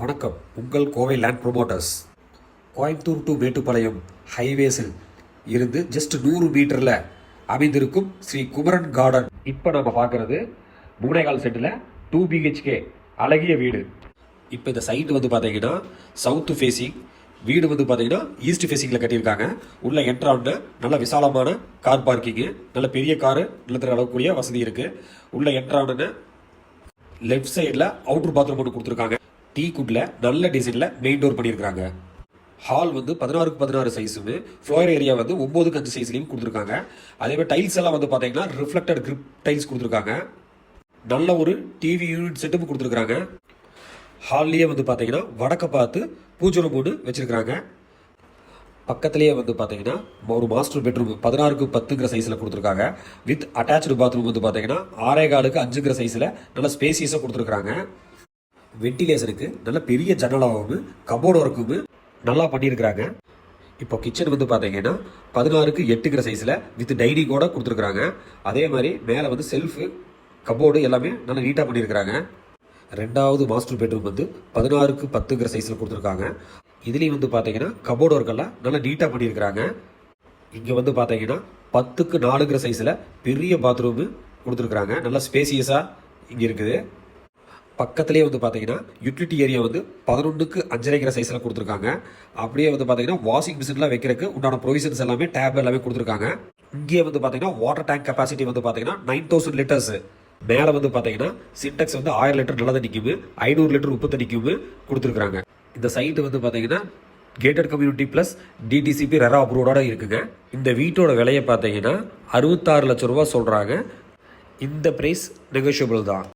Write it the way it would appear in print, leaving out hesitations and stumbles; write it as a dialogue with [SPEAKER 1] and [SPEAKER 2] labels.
[SPEAKER 1] வணக்கம். உங்கள் Kovai land promoters. Coimbatore to Mettupalayam ஹைவேஸில் இருந்து ஜஸ்ட் 100 மீட்டரில் அமைந்திருக்கும் ஸ்ரீ குமரன் கார்டன். இப்போ நம்ம பார்க்குறது 3.25 சென்டில் 2 BHK அழகிய வீடு. இப்போ இந்த சைட்டு வந்து பார்த்தீங்கன்னா சவுத்து ஃபேஸிங் வீடு வந்து பார்த்தீங்கன்னா ஈஸ்ட் ஃபேஸிங்கில் கட்டியிருக்காங்க. உள்ள என்ட்ரான்னு நல்ல விசாலமான கார் பார்க்கிங்கு, நல்ல பெரிய காரு நிலத்தில் அளவுக்கூடிய வசதி இருக்குது. உள்ள என்ட்ரான்னு லெஃப்ட் சைடில் அவுட்டர் பாத்ரூம் ஒன்று கொடுத்துருக்காங்க. டீ குட்டில் நல்ல டிசைனில் மெயின் டோர் பண்ணியிருக்காங்க. ஹால் வந்து 16x16 சைஸுமே, ஃப்ளோர் ஏரியா வந்து 9x5 சைஸ்லையும் கொடுத்துருக்காங்க. அதேமாதிரி டைல்ஸ் எல்லாம் வந்து பார்த்தீங்கன்னா ரிஃப்ளெக்டட் கிரிப் டைல்ஸ் கொடுத்துருக்காங்க. நல்ல ஒரு டிவி யூனிட் செட்டப் கொடுத்துருக்காங்க. ஹால்லேயே வந்து பார்த்தீங்கன்னா வடக்க பார்த்து பூஜை ரூம் ஒன்று வச்சுருக்காங்க. பக்கத்துலேயே வந்து பார்த்தீங்கன்னா ஒரு மாஸ்டர் பெட்ரூம் 16x10 சைஸில் கொடுத்துருக்காங்க. வித் அட்டாச்சு பாத்ரூம் வந்து பார்த்தீங்கன்னா 6.25 சைஸில் நல்ல ஸ்பேசியஸாக கொடுத்துருக்காங்க. வென்டிலேஷனுக்கு நல்ல பெரிய ஜன்னலாகவும் கபோர்டு ஒர்க்குமே நல்லா பண்ணியிருக்கிறாங்க. இப்போ கிச்சன் வந்து பார்த்தீங்கன்னா 16x8 சைஸில் வித் டைனிங்கோட கொடுத்துருக்குறாங்க. அதே மாதிரி மேலே வந்து செல்ஃபு கபோர்டு எல்லாமே நல்லா நீட்டாக பண்ணியிருக்கிறாங்க. ரெண்டாவது மாஸ்டர் பெட்ரூம் வந்து 16x10 சைஸில் கொடுத்துருக்காங்க. இதுலேயும் வந்து பார்த்தீங்கன்னா கபோர்டு ஒர்க்கெல்லாம் நல்லா நீட்டாக பண்ணியிருக்கிறாங்க. இங்கே வந்து பார்த்தீங்கன்னா 10x4 சைஸில் பெரிய பாத்ரூமு கொடுத்துருக்குறாங்க. நல்லா ஸ்பேசியஸாக இங்கே இருக்குது. பக்கத்துலேயே வந்து பார்த்தீங்கன்னா யூட்டிலிட்டி ஏரியா வந்து 11x5 சைஸில் கொடுத்துருக்காங்க. அப்படியே வந்து பார்த்தீங்கன்னா வாஷிங் மிஷின்லாம் வைக்கிறதுக்கு உண்டான ப்ரொவிஷன்ஸ் எல்லாமே டேப் எல்லாமே கொடுத்துருக்காங்க. இங்கே வந்து பார்த்தீங்கன்னா வாட்டர் டேங்க் கெப்பாசிட்டி வந்து பார்த்தீங்கன்னா 9000 லிட்டர்ஸ். மேலே வந்து பார்த்தீங்கன்னா சின்டெக்ஸ் வந்து 1000 லிட்டர் நல்ல தண்ணிக்குமே 500 லிட்டர் உப்பு தண்ணிக்குமே கொடுத்துருக்காங்க. இந்த சைட்டு வந்து பார்த்தீங்கன்னா gated community plus DTCP RERA அப்ரூவோட இருக்குங்க. இந்த வீட்டோட விலையை பார்த்தீங்கன்னா 66 லட்சம் ரூபா சொல்கிறாங்க. இந்த ப்ரைஸ் நெகோஷியபிள் தான்.